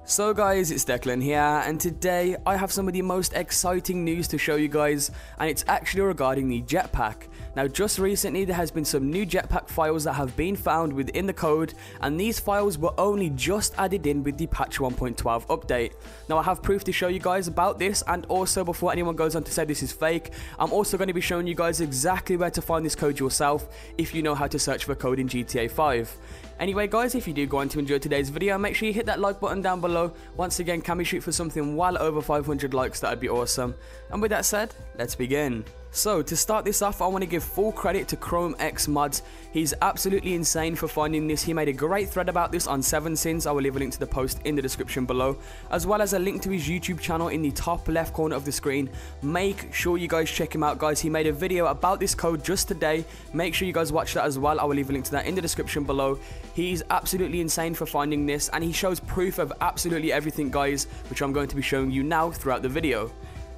So guys, it's Declan here, and today I have some of the most exciting news to show you guys, and it's actually regarding the Jetpack. Now just recently there has been some new Jetpack files that have been found within the code, and these files were only just added in with the patch 1.12 update. Now I have proof to show you guys about this, and also before anyone goes on to say this is fake, I'm also going to be showing you guys exactly where to find this code yourself if you know how to search for code in GTA 5. Anyway guys, if you do go on to enjoy today's video, make sure you hit that like button down below. Once again, can we shoot for something well over 500 likes? That would be awesome. And with that said, let's begin. So to start this off, I want to give full credit to ChromeX He's absolutely insane for finding this. He made a great thread about this on 7sins. I will leave a link to the post in the description below, as well as a link to his YouTube channel in the top left corner of the screen. Make sure you guys check him out, guys. He made a video about this code just today. Make sure you guys watch that as well. I will leave a link to that in the description below. He's absolutely insane for finding this, and he shows proof of absolutely everything, guys, which I'm going to be showing you now throughout the video.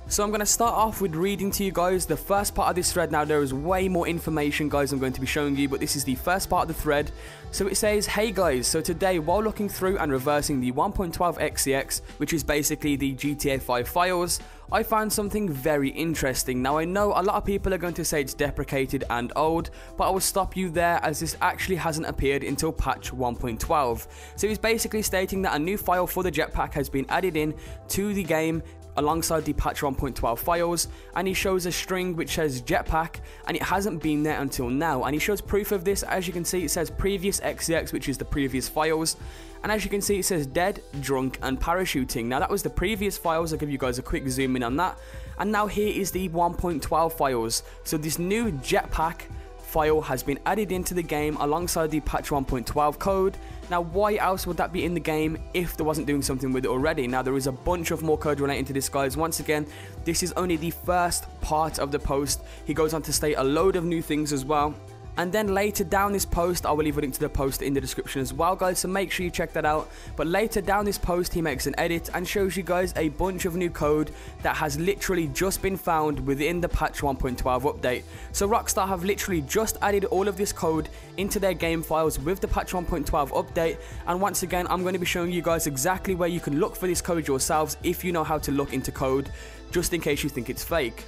So I'm going to start off with reading to you guys the first part of this thread. Now there is way more information, guys, I'm going to be showing you, but this is the first part of the thread. So it says, hey guys, so today while looking through and reversing the 1.12 XCX, which is basically the GTA 5 files, I found something very interesting. Now I know a lot of people are going to say it's deprecated and old, but I will stop you there as this actually hasn't appeared until patch 1.12. So he's basically stating that a new file for the Jetpack has been added in to the game alongside the patch 1.12 files, and he shows a string which says Jetpack, and it hasn't been there until now, and he shows proof of this. As you can see, it says previous XCX, which is the previous files, and as you can see it says dead, drunk and parachuting. Now that was the previous files. I'll give you guys a quick zoom in on that, and now here is the 1.12 files. So this new Jetpack file has been added into the game alongside the patch 1.12 code. Now why else would that be in the game if there wasn't doing something with it already? Now there is a bunch of more code relating to this, guys. Once again, this is only the first part of the post. He goes on to state a load of new things as well. And then later down this post, I will leave a link to the post in the description as well, guys, so make sure you check that out. But later down this post, he makes an edit and shows you guys a bunch of new code that has literally just been found within the patch 1.12 update. So Rockstar have literally just added all of this code into their game files with the patch 1.12 update. And once again, I'm going to be showing you guys exactly where you can look for this code yourselves if you know how to look into code, just in case you think it's fake.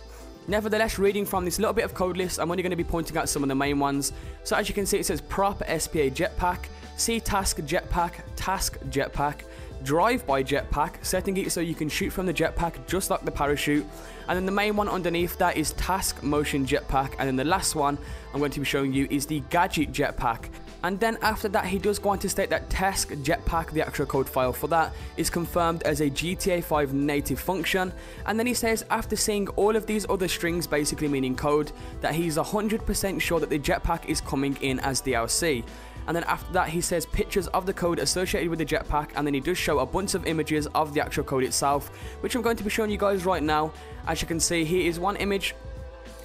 Nevertheless, reading from this little bit of code list, I'm only going to be pointing out some of the main ones. So as you can see, it says prop SPA Jetpack, C task Jetpack, drive by Jetpack, setting it so you can shoot from the Jetpack just like the parachute. And then the main one underneath that is task motion Jetpack, and then the last one I'm going to be showing you is the gadget Jetpack. And then after that, he does go on to state that task Jetpack, the actual code file for that, is confirmed as a GTA 5 native function. And then he says, after seeing all of these other strings basically meaning code, that he's 100% sure that the Jetpack is coming in as DLC. And then after that, he says pictures of the code associated with the Jetpack, and then he does show a bunch of images of the actual code itself, which I'm going to be showing you guys right now. As you can see, here is one image,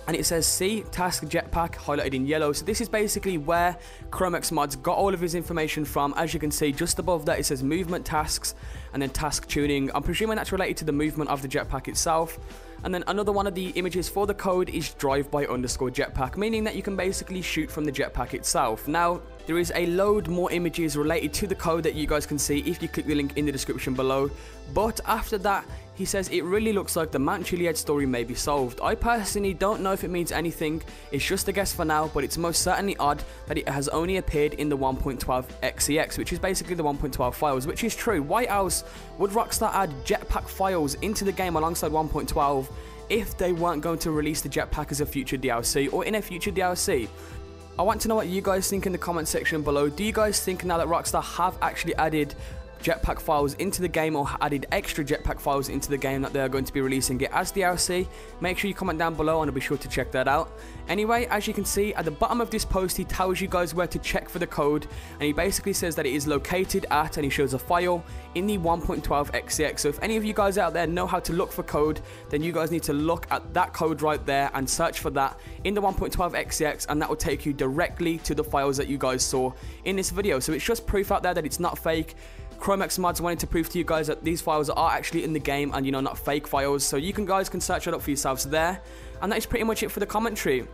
and it says C task Jetpack highlighted in yellow. So this is basically where ChromeX got all of his information from. As you can see, just above that it says movement tasks and then task tuning. I'm presuming that's related to the movement of the Jetpack itself. And then another one of the images for the code is drive-by_jetpack, meaning that you can basically shoot from the Jetpack itself. Now, there is a load more images related to the code that you guys can see if you click the link in the description below. But after that, he says it really looks like the Mount Juliet story may be solved. I personally don't know if it means anything. It's just a guess for now, but it's most certainly odd that it has only appeared in the 1.12 XCX, which is basically the 1.12 files, which is true. Why else would Rockstar add Jetpack files into the game alongside 1.12 if they weren't going to release the Jetpack as a future DLC or in a future DLC? I want to know what you guys think in the comment section below. Do you guys think now that Rockstar have actually added Jetpack files into the game, or added extra Jetpack files into the game, that they are going to be releasing it as DLC? Make sure you comment down below and I'll be sure to check that out. Anyway, as you can see at the bottom of this post, he tells you guys where to check for the code, and he basically says that it is located at, and he shows a file in the 1.12 XCX. So if any of you guys out there know how to look for code, then you guys need to look at that code right there and search for that in the 1.12 XCX, and that will take you directly to the files that you guys saw in this video. So it's just proof out there that it's not fake. ChromeX wanted to prove to you guys that these files are actually in the game and, you know, not fake files. So you guys can search it up for yourselves there. And that is pretty much it for the commentary.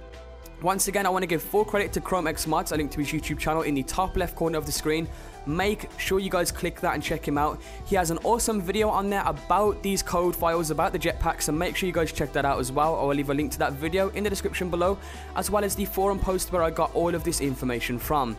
Once again, I want to give full credit to ChromeX Mods, a link to his YouTube channel in the top left corner of the screen. Make sure you guys click that and check him out. He has an awesome video on there about these code files, about the jetpack, so make sure you guys check that out as well. I'll leave a link to that video in the description below, as well as the forum post where I got all of this information from.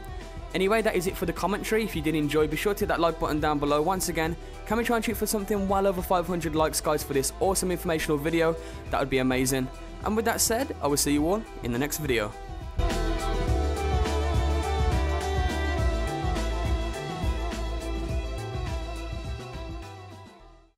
Anyway, that is it for the commentary. If you did enjoy, be sure to hit that like button down below. Once again, can we try and shoot for something well over 500 likes, guys, for this awesome informational video? That would be amazing. And with that said, I will see you all in the next video.